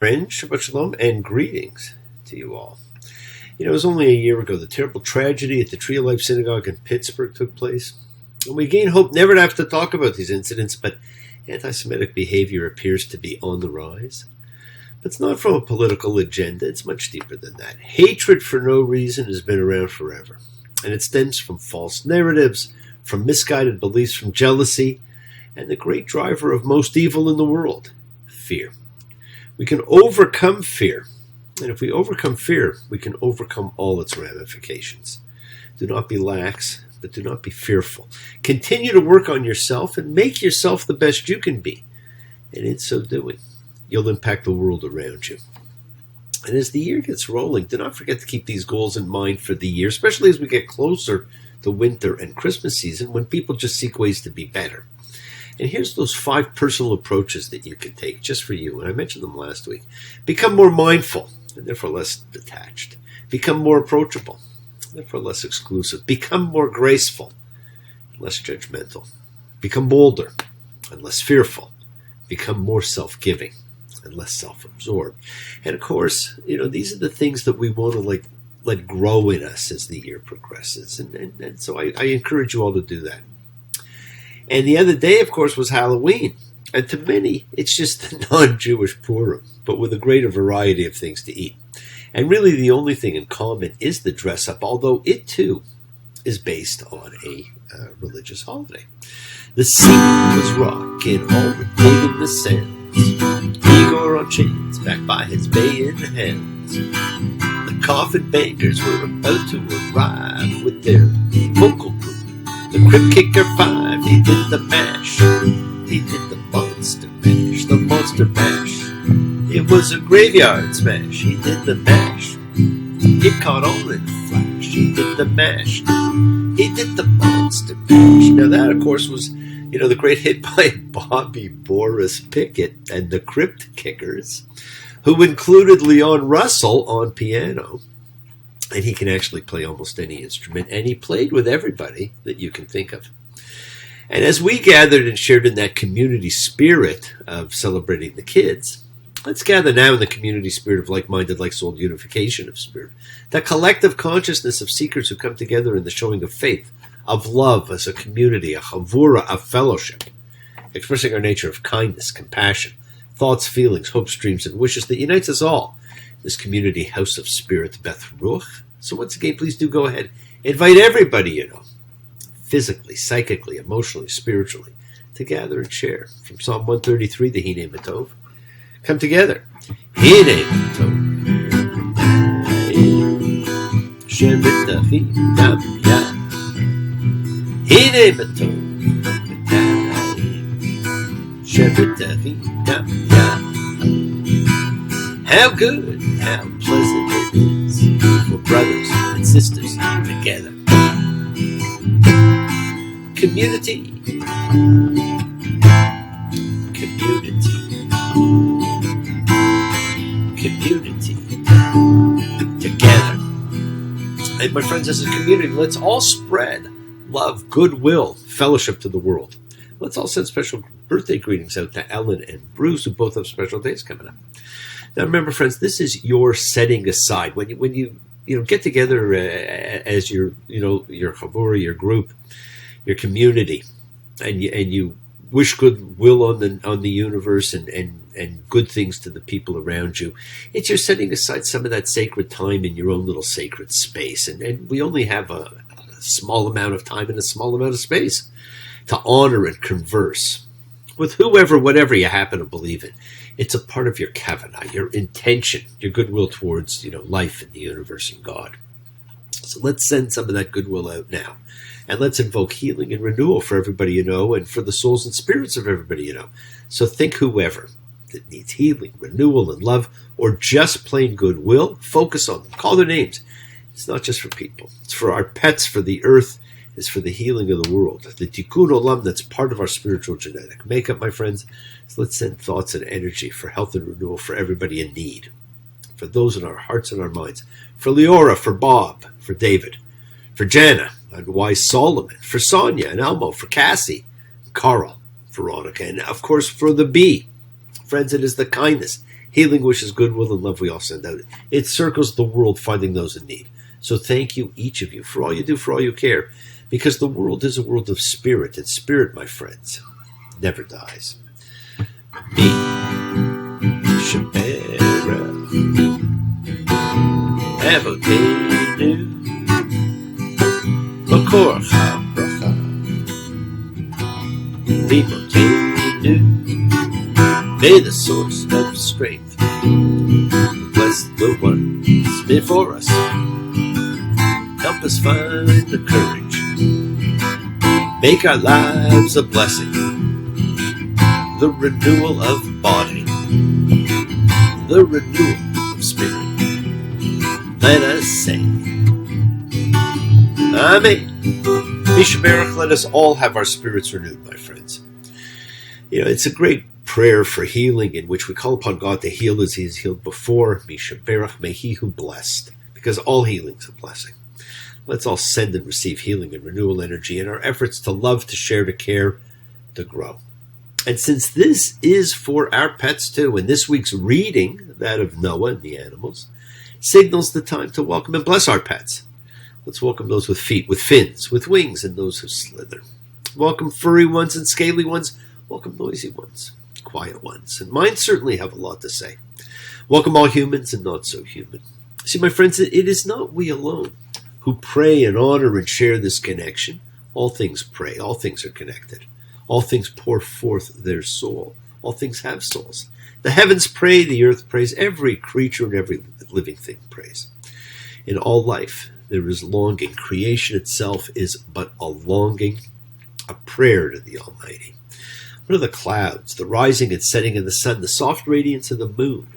Friends, Shabbat Shalom, and greetings to you all. It was only a year ago the terrible tragedy at the Tree of Life Synagogue in Pittsburgh took place. And we gain hope never to have to talk about these incidents, but anti-Semitic behavior appears to be on the rise. But it's not from a political agenda, it's much deeper than that. Hatred for no reason has been around forever, and it stems from false narratives, from misguided beliefs, from jealousy, and the great driver of most evil in the world, fear. We can overcome fear, and if we overcome fear, we can overcome all its ramifications. Do not be lax, but do not be fearful. Continue to work on yourself and make yourself the best you can be, and in so doing, you'll impact the world around you. And as the year gets rolling, do not forget to keep these goals in mind for the year, especially as we get closer to winter and Christmas season when people just seek ways to be better. And here's those 5 personal approaches that you can take just for you. And I mentioned them last week. Become more mindful, and therefore less detached. Become more approachable, and therefore less exclusive. Become more graceful, less judgmental. Become bolder and less fearful. Become more self-giving and less self-absorbed. And of course, these are the things that we want to let grow in us as the year progresses. And so I encourage you all to do that. And the other day, of course, was Halloween. And to many, it's just a non-Jewish Purim, but with a greater variety of things to eat. And really the only thing in common is the dress-up, although it too is based on a religious holiday. The sea was rocking, all the day in the sands. Igor on chains, backed by his baying hands. The coffin bangers were about to arrive with their vocal group. The Crypt Kicker 5, he did the mash. He did the monster mash, the monster mash. It was a graveyard smash, he did the mash. It caught on in a flash, he did the mash. He did the monster mash. Now that, of course, was, the great hit by Bobby Boris Pickett and the Crypt Kickers, who included Leon Russell on piano. And he can actually play almost any instrument, and he played with everybody that you can think of. And as we gathered and shared in that community spirit of celebrating the kids, let's gather now in the community spirit of like-minded, like-souled unification of spirit, that collective consciousness of seekers who come together in the showing of faith, of love as a community, a chavura of fellowship, expressing our nature of kindness, compassion, thoughts, feelings, hopes, dreams, and wishes that unites us all. This community house of spirit, Beth Ruach. So once again, please do go ahead. Invite everybody physically, psychically, emotionally, spiritually, to gather and share. From Psalm 133, the Hinei Matov. Come together. Hinei Matov. Shevet Achim Dam Yad. Hinei Matov. Shevet Achim Dam Yad. How good, how pleasant it is for brothers and sisters together. Community. Community. Community. Together. And my friends, as a community, let's all spread love, goodwill, fellowship to the world. Let's all send special birthday greetings out to Ellen and Bruce, who both have special days coming up. Now remember, friends, this is your setting aside. When you get together as your chavura, your group, your community, and you wish goodwill on the universe and good things to the people around you, it's you're setting aside some of that sacred time in your own little sacred space. And we only have a small amount of time and a small amount of space to honor and converse with whoever, whatever you happen to believe in. It's a part of your kavanah, your intention, your goodwill towards, life in the universe and God. So let's send some of that goodwill out now. And let's invoke healing and renewal for everybody you know and for the souls and spirits of everybody you know. So think whoever that needs healing, renewal, and love, or just plain goodwill, focus on them. Call their names. It's not just for people. It's for our pets, for the earth. It's for the healing of the world. The tikkun olam that's part of our spiritual genetic makeup, my friends. So let's send thoughts and energy for health and renewal for everybody in need. For those in our hearts and our minds. For Leora, for Bob, for David, for Jana, and wise Solomon, for Sonia and Elmo, for Cassie, Carl, Veronica, and of course for the bee. Friends, it is the kindness, Healing wishes, goodwill, and love we all send out. It circles the world finding those in need. So thank you, each of you, for all you do, for all you care, because the world is a world of spirit, and spirit, my friends, never dies. Mi sheberach Avoteinu Makor HaBracha Mimotenu. May the source of strength bless the ones before us. Help us find the courage. Make our lives a blessing. The renewal of body. The renewal of spirit. Let us say, Amen. Mishaberach, let us all have our spirits renewed, my friends. It's a great prayer for healing in which we call upon God to heal as he has healed before. Mishaberach, may he who blessed, because all healing is a blessing. Let's all send and receive healing and renewal energy in our efforts to love, to share, to care, to grow. And since this is for our pets too, and this week's reading, that of Noah and the animals, signals the time to welcome and bless our pets. Let's welcome those with feet, with fins, with wings, and those who slither. Welcome furry ones and scaly ones. Welcome noisy ones, quiet ones. And mine certainly have a lot to say. Welcome all humans and not so human. See, my friends, it is not we alone who pray and honor and share this connection. All things pray. All things are connected. All things pour forth their soul. All things have souls. The heavens pray, the earth prays, every creature and every living thing prays. In all life, there is longing. Creation itself is but a longing, a prayer to the Almighty. What are the clouds, the rising and setting of the sun, the soft radiance of the moon,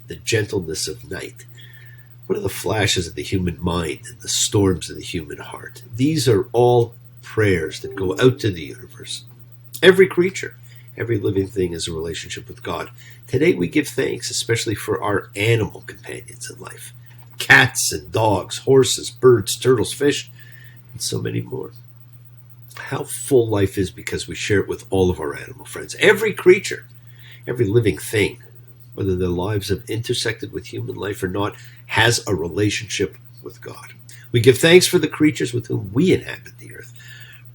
the gentleness of night? What are the flashes of the human mind and the storms of the human heart? These are all prayers that go out to the universe. Every creature, every living thing is a relationship with God. Today we give thanks, especially for our animal companions in life. Cats and dogs, horses, birds, turtles, fish, and so many more. How full life is because we share it with all of our animal friends. Every creature, every living thing, whether their lives have intersected with human life or not, has a relationship with God. We give thanks for the creatures with whom we inhabit the earth.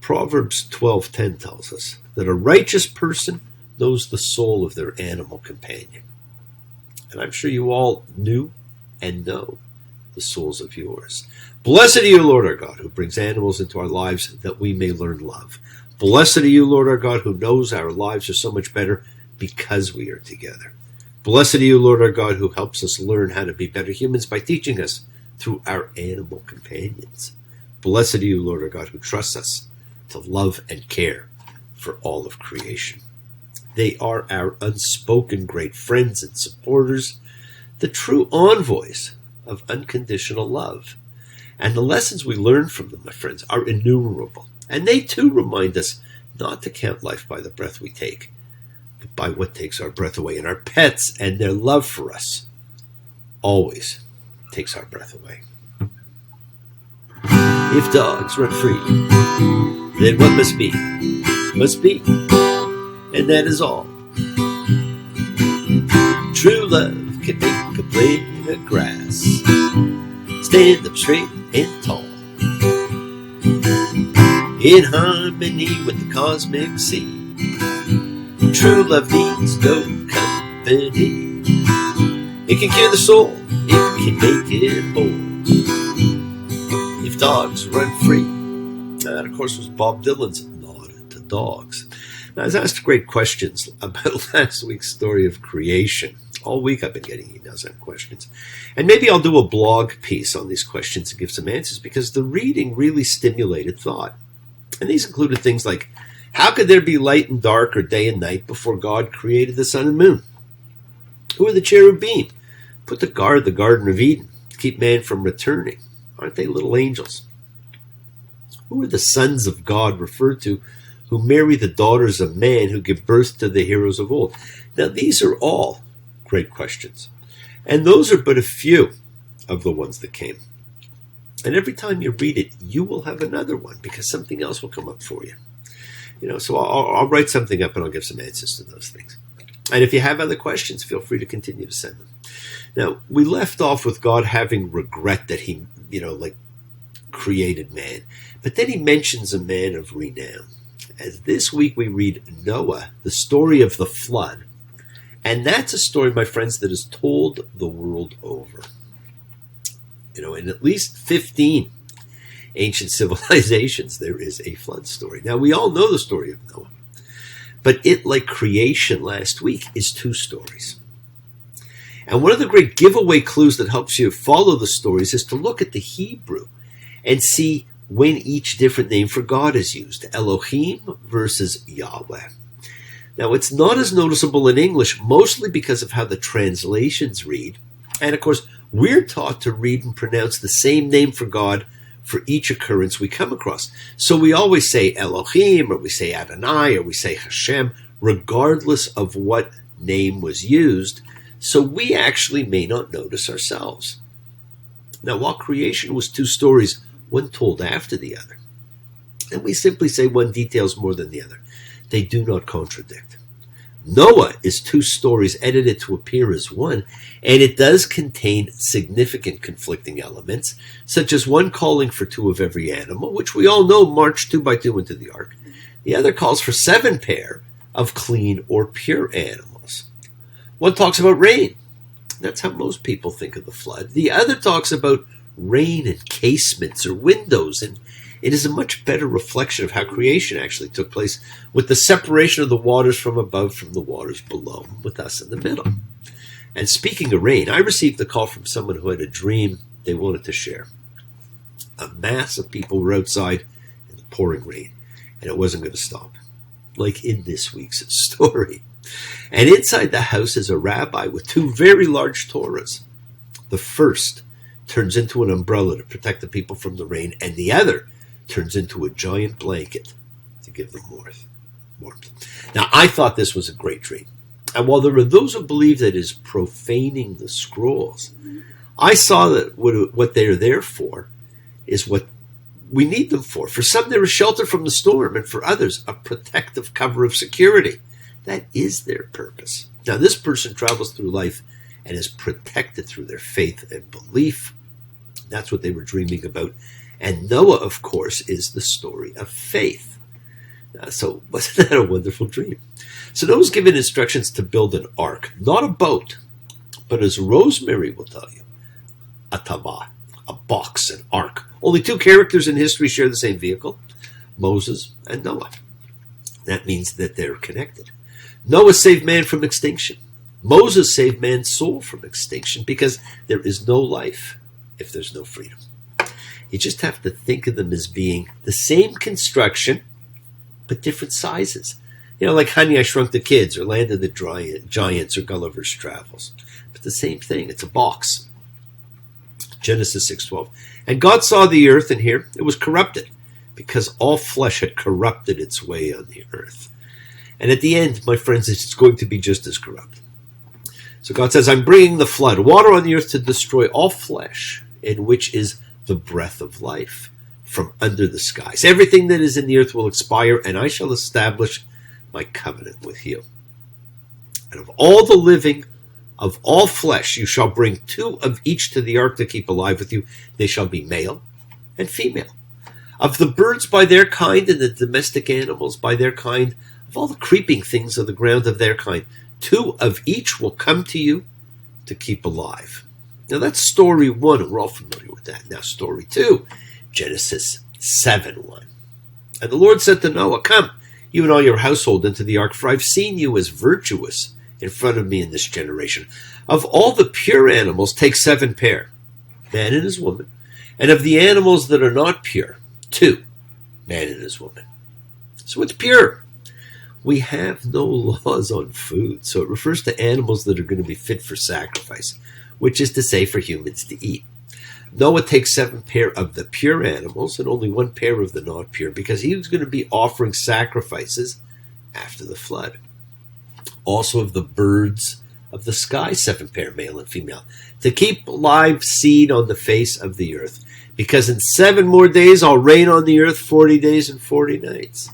Proverbs 12:10 tells us that a righteous person knows the soul of their animal companion. And I'm sure you all knew and know the souls of yours. Blessed are you, Lord our God, who brings animals into our lives that we may learn love. Blessed are you, Lord our God, who knows our lives are so much better because we are together. Blessed are you, Lord our God, who helps us learn how to be better humans by teaching us through our animal companions. Blessed are you, Lord our God, who trusts us to love and care for all of creation. They are our unspoken great friends and supporters, the true envoys of unconditional love. And the lessons we learn from them, my friends, are innumerable. And they too remind us not to count life by the breath we take, but by what takes our breath away. And our pets and their love for us always takes our breath away. If dogs run free, then what must be, must be. And that is all. True love can make a blade of grass stand up straight and tall, in harmony with the cosmic sea. True love needs no company. It can cure the soul, it can make it whole. If dogs run free. That, of course, was Bob Dylan's nod to dogs. Now, I was asked great questions about last week's story of creation. All week I've been getting emails and questions. And maybe I'll do a blog piece on these questions and give some answers, because the reading really stimulated thought. And these included things like, how could there be light and dark or day and night before God created the sun and moon? Who are the cherubim put to guard the Garden of Eden to keep man from returning? Aren't they little angels? Who are the sons of God referred to who marry the daughters of man who give birth to the heroes of old? Now, these are all great questions. And those are but a few of the ones that came. And every time you read it, you will have another one, because something else will come up for you. So I'll write something up and I'll give some answers to those things. And if you have other questions, feel free to continue to send them. Now, we left off with God having regret that he, created man. But then he mentions a man of renown. As this week we read Noah, the story of the flood. And that's a story, my friends, that is told the world over. In at least 15 ancient civilizations, there is a flood story. Now, we all know the story of Noah. But it, like creation last week, is two stories. And one of the great giveaway clues that helps you follow the stories is to look at the Hebrew and see when each different name for God is used. Elohim versus Yahweh. Now, it's not as noticeable in English, mostly because of how the translations read. And, of course, we're taught to read and pronounce the same name for God for each occurrence we come across. So we always say Elohim, or we say Adonai, or we say Hashem, regardless of what name was used, so we actually may not notice ourselves. Now, while creation was two stories, one told after the other, and we simply say one details more than the other, they do not contradict. Noah is two stories edited to appear as one, and it does contain significant conflicting elements, such as one calling for 2 of every animal, which we all know marched 2 by 2 into the ark. The other calls for 7 pair of clean or pure animals. One talks about rain. That's how most people think of the flood. The other talks about rain and casements or windows, and it is a much better reflection of how creation actually took place, with the separation of the waters from above from the waters below, with us in the middle. And speaking of rain, I received a call from someone who had a dream they wanted to share. A mass of people were outside in the pouring rain, and it wasn't going to stop, like in this week's story. And inside the house is a rabbi with 2 very large Torahs. The first turns into an umbrella to protect the people from the rain, and the other turns into a giant blanket to give them warmth. Now, I thought this was a great dream. And while there are those who believe that it is profaning the scrolls, I saw that what they are there for is what we need them for. For some, they're a shelter from the storm, and for others, a protective cover of security. That is their purpose. Now, this person travels through life and is protected through their faith and belief. That's what they were dreaming about. And Noah, of course, is the story of faith. So wasn't that a wonderful dream? So Noah's given instructions to build an ark, not a boat, but as Rosemary will tell you, a tavah, a box, an ark. Only 2 characters in history share the same vehicle, Moses and Noah. That means that they're connected. Noah saved man from extinction. Moses saved man's soul from extinction, because there is no life if there's no freedom. You just have to think of them as being the same construction, but different sizes. Like Honey, I Shrunk the Kids, or Land of the Giants, or Gulliver's Travels. But the same thing, it's a box. Genesis 6:12. And God saw the earth, and here it was corrupted, because all flesh had corrupted its way on the earth. And at the end, my friends, it's going to be just as corrupt. So God says, I'm bringing the flood, water on the earth to destroy all flesh, in which is the breath of life, from under the skies. Everything that is in the earth will expire, and I shall establish my covenant with you. And of all the living, of all flesh, you shall bring 2 of each to the ark to keep alive with you. They shall be male and female. Of the birds by their kind, and the domestic animals by their kind, of all the creeping things of the ground of their kind, 2 of each will come to you to keep alive. Now that's story 1, and we're all familiar with that. Now story 2, Genesis 7:1. And the Lord said to Noah, come, you and all your household, into the ark, for I've seen you as virtuous in front of me in this generation. Of all the pure animals, take 7 pair, man and his woman, and of the animals that are not pure, 2, man and his woman. So it's pure. We have no laws on food, so it refers to animals that are going to be fit for sacrifice, which is to say for humans to eat. Noah takes 7 pair of the pure animals and only 1 pair of the not pure, because he was going to be offering sacrifices after the flood. Also of the birds of the sky, 7 pair, male and female, to keep live seed on the face of the earth, because in 7 more days I'll rain on the earth 40 days and 40 nights.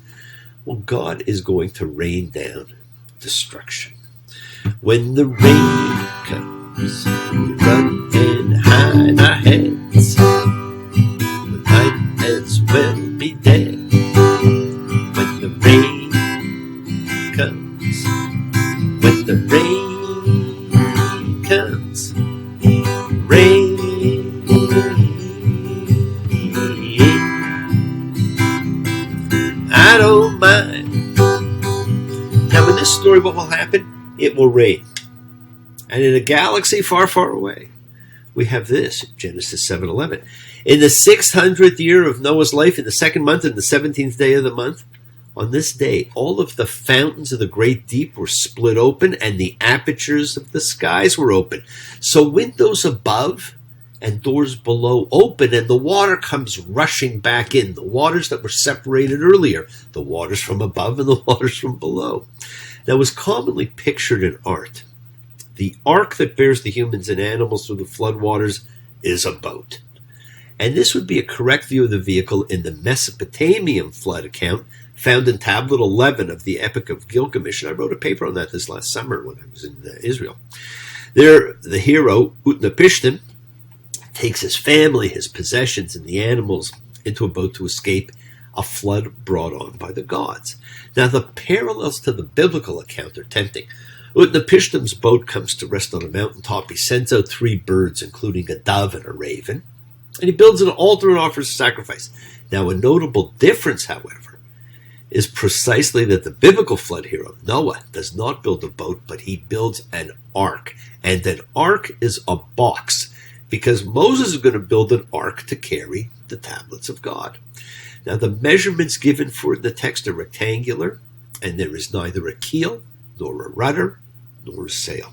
Well, God is going to rain down destruction. When the rain comes, we run and hide our heads. We might as well be dead. When the rain comes, when the rain comes, rain. I don't mind. Now in this story, what will happen? It will rain. And in a galaxy far, far away, we have this, Genesis 7:11. In the 600th year of Noah's life, in the second month, in the 17th day of the month, on this day, all of the fountains of the great deep were split open, and the apertures of the skies were open. So windows above and doors below open, and the water comes rushing back in. The waters that were separated earlier, the waters from above and the waters from below. That was commonly pictured in art. The ark that bears the humans and animals through the floodwaters is a boat. And this would be a correct view of the vehicle in the Mesopotamian flood account found in Tablet 11 of the Epic of Gilgamesh. And I wrote a paper on that this last summer when I was in Israel. There, the hero, Utnapishtim, takes his family, his possessions, and the animals into a boat to escape a flood brought on by the gods. Now, the parallels to the biblical account are tempting. Utnapishtim's boat comes to rest on a mountaintop. He sends out 3 birds, including a dove and a raven, and he builds an altar and offers a sacrifice. Now, a notable difference, however, is precisely that the biblical flood hero, Noah, does not build a boat, but he builds an ark. And an ark is a box, because Moses is going to build an ark to carry the tablets of God. Now, the measurements given for it in the text are rectangular, and there is neither a keel, nor a rudder, nor a sail.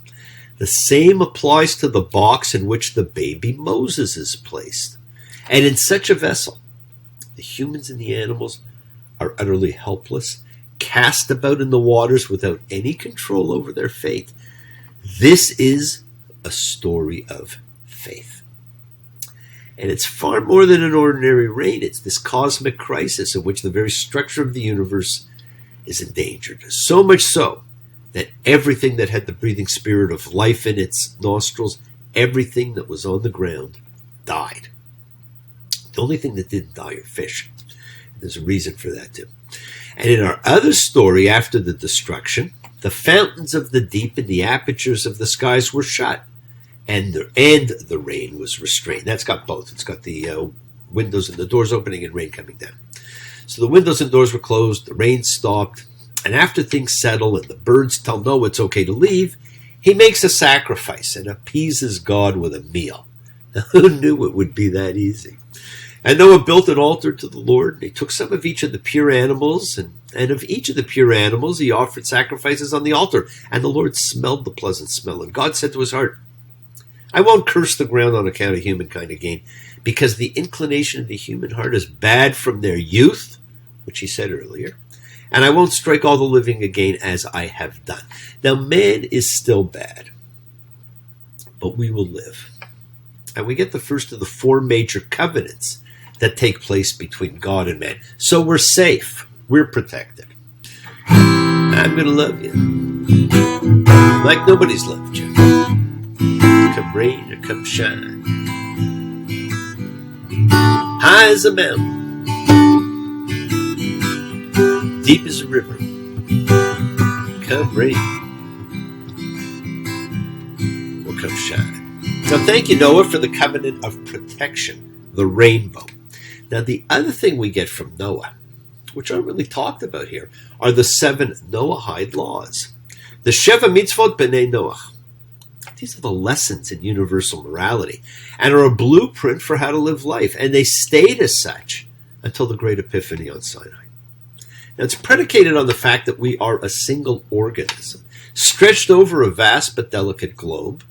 The same applies to the box in which the baby Moses is placed. And in such a vessel, the humans and the animals are utterly helpless, cast about in the waters without any control over their fate. This is a story of faith. And it's far more than an ordinary rain. It's this cosmic crisis in which the very structure of the universe is endangered. So much so that everything that had the breathing spirit of life in its nostrils, everything that was on the ground, died. The only thing that didn't die are fish. There's a reason for that too. And in our other story, after the destruction, the fountains of the deep and the apertures of the skies were shut, and the rain was restrained. That's got both. It's got the windows and the doors opening and rain coming down. So the windows and doors were closed, the rain stopped, and after things settle and the birds tell Noah it's okay to leave, he makes a sacrifice and appeases God with a meal. Now, who knew it would be that easy? And Noah built an altar to the Lord. He took some of each of the pure animals, and of each of the pure animals he offered sacrifices on the altar. And the Lord smelled the pleasant smell. And God said to his heart, I won't curse the ground on account of humankind again, because the inclination of the human heart is bad from their youth, which he said earlier, and I won't strike all the living again as I have done. Now, man is still bad, but we will live. And we get the first of the 4 major covenants that take place between God and man. So we're safe. We're protected. I'm going to love you like nobody's loved you. Come rain or come shine. High as a mountain, deep as a river. Come rain or come shine. So thank you, Noah, for the covenant of protection, the rainbow. Now, the other thing we get from Noah, which aren't really talked about here, are the 7 Noahide laws. The Sheva Mitzvot B'nai Noach. These are the lessons in universal morality and are a blueprint for how to live life. And they stayed as such until the Great Epiphany on Sinai. Now, it's predicated on the fact that we are a single organism, stretched over a vast but delicate globe,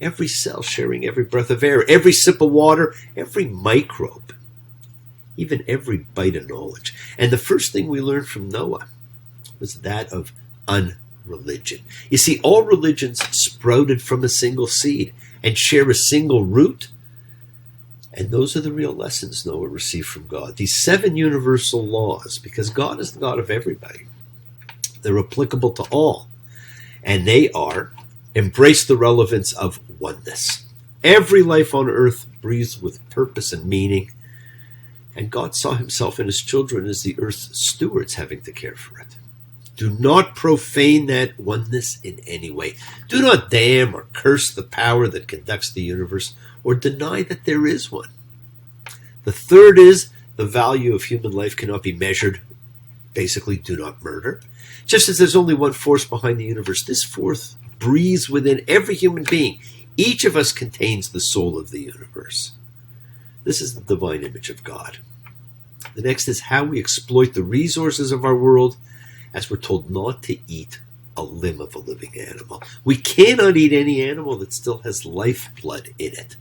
every cell sharing every breath of air, every sip of water, every microbe, even every bite of knowledge. And the first thing we learned from Noah was that of unreligion. You see, all religions sprouted from a single seed and share a single root. And those are the real lessons Noah received from God. These 7 universal laws, because God is the God of everybody. They're applicable to all. And they are Embrace the relevance of oneness. Every life on earth breathes with purpose and meaning, and God saw himself and his children as the earth's stewards having to care for it. Do not profane that oneness in any way. Do not damn or curse the power that conducts the universe or deny that there is one. The third is the value of human life cannot be measured. Basically, do not murder. Just as there's only one force behind the universe, this force breathes within every human being. Each of us contains the soul of the universe. This is the divine image of God. The next is how we exploit the resources of our world, as we're told not to eat a limb of a living animal. We cannot eat any animal that still has lifeblood in it.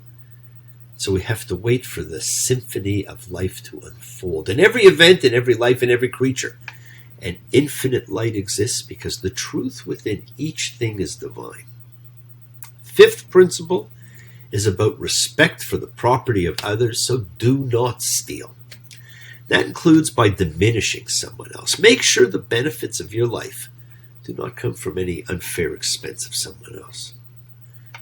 So we have to wait for the symphony of life to unfold. In every event, in every life, in every creature, an infinite light exists because the truth within each thing is divine. Fifth principle is about respect for the property of others, so do not steal. That includes by diminishing someone else. Make sure the benefits of your life do not come from any unfair expense of someone else.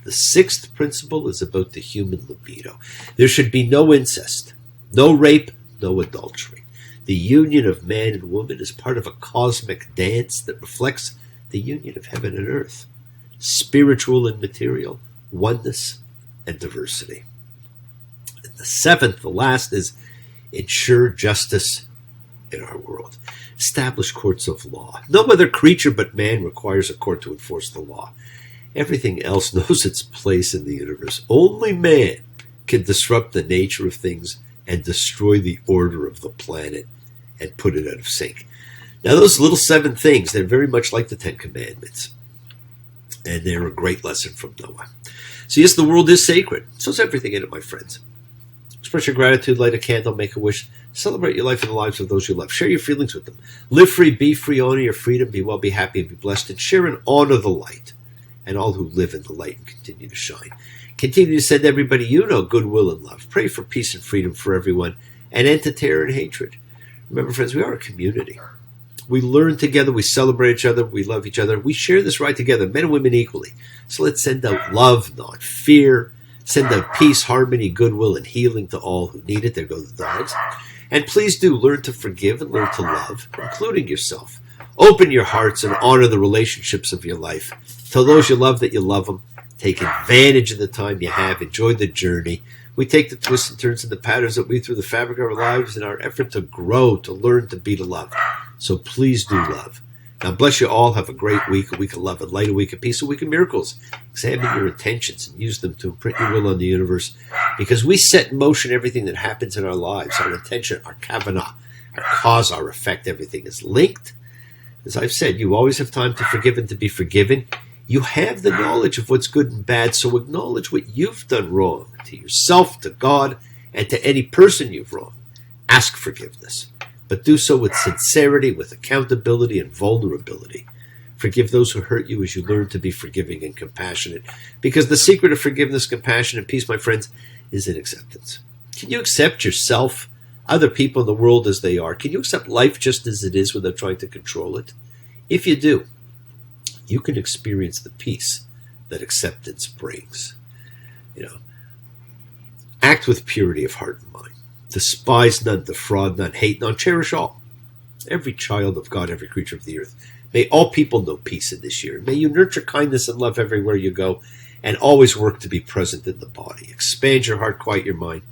The sixth principle is about the human libido. There should be no incest, no rape, no adultery. The union of man and woman is part of a cosmic dance that reflects the union of heaven and earth, spiritual and material, oneness and diversity. And the seventh, the last, is ensure justice in our world. Establish courts of law. No other creature but man requires a court to enforce the law. Everything else knows its place in the universe. Only man can disrupt the nature of things and destroy the order of the planet and put it out of sync. Now, those little 7 things, they're very much like the 10 Commandments. And they're a great lesson from Noah. So yes, the world is sacred. So is everything in it, my friends. Express your gratitude, light a candle, make a wish. Celebrate your life and the lives of those you love. Share your feelings with them. Live free, be free, honor your freedom, be well, be happy, and be blessed. And share and honor the light and all who live in the light and continue to shine. Continue to send everybody you know goodwill and love. Pray for peace and freedom for everyone and end to terror and hatred. Remember, friends, we are a community. We learn together, we celebrate each other, we love each other. We share this right together, men and women equally. So let's send out love, not fear. Send out peace, harmony, goodwill, and healing to all who need it. There go the dogs. And please do learn to forgive and learn to love, including yourself. Open your hearts and honor the relationships of your life. Tell those you love that you love them. Take advantage of the time you have. Enjoy the journey. We take the twists and turns and the patterns that weave through the fabric of our lives in our effort to grow, to learn, to be to love. So please do love. Now bless you all. Have a great week, a week of love and light, a week of peace, a week of miracles. Examine your intentions and use them to imprint your will on the universe, because we set in motion everything that happens in our lives. Our intention, our kavanah, our cause, our effect, everything is linked. As I've said, you always have time to forgive and to be forgiven. You have the knowledge of what's good and bad, so acknowledge what you've done wrong to yourself, to God, and to any person you've wronged. Ask forgiveness, but do so with sincerity, with accountability and vulnerability. Forgive those who hurt you as you learn to be forgiving and compassionate, because the secret of forgiveness, compassion, and peace, my friends, is in acceptance. Can you accept yourself, other people in the world as they are? Can you accept life just as it is without trying to control it? If you do, you can experience the peace that acceptance brings. Act with purity of heart and mind. Despise none, defraud none, hate none, cherish all. Every child of God, every creature of the earth. May all people know peace in this year. May you nurture kindness and love everywhere you go, and always work to be present in the body. Expand your heart, quiet your mind,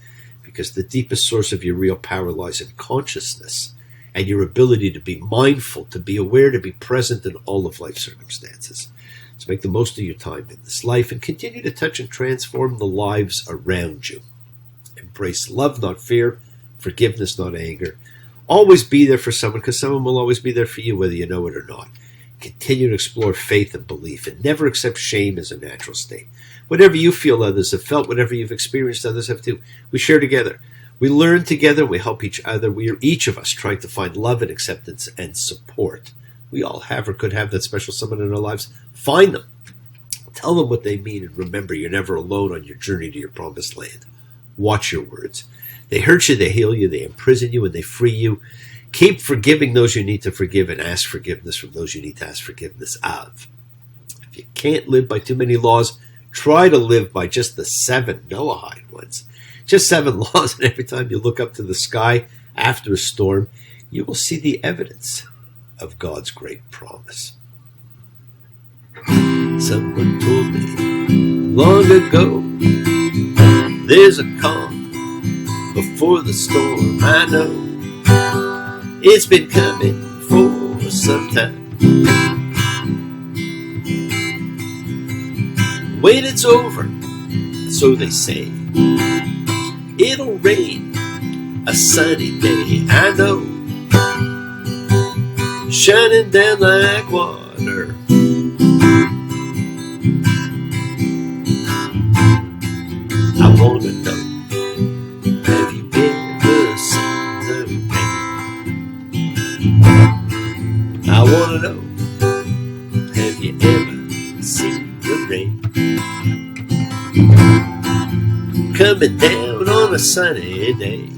because the deepest source of your real power lies in consciousness and your ability to be mindful, to be aware, to be present in all of life's circumstances. So make the most of your time in this life and continue to touch and transform the lives around you. Embrace love, not fear, forgiveness, not anger. Always be there for someone, because someone will always be there for you, whether you know it or not. Continue to explore faith and belief, and never accept shame as a natural state. Whatever you feel others have felt, whatever you've experienced others have too. We share together. We learn together, we help each other. We are each of us trying to find love and acceptance and support. We all have or could have that special someone in our lives. Find them. Tell them what they mean, and remember, you're never alone on your journey to your promised land. Watch your words. They hurt you, they heal you, they imprison you, and they free you. Keep forgiving those you need to forgive, and ask forgiveness from those you need to ask forgiveness of. If you can't live by too many laws, try to live by just the 7 Noahide ones. Just 7 laws, and every time you look up to the sky after a storm, you will see the evidence of God's great promise. Someone told me long ago, there's a calm before the storm. I know it's been coming for some time. When it's over, so they say, it'll rain a sunny day. I know, shining down like water. I want to know, have you ever seen the rain? I want to know, have you ever seen the rain? Coming down on a sunny day.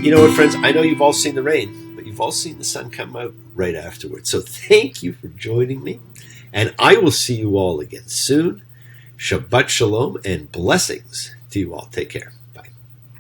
You know what, friends? I know you've all seen the rain, but you've all seen the sun come out right afterwards. So thank you for joining me, and I will see you all again soon. Shabbat shalom and blessings to you all. Take care.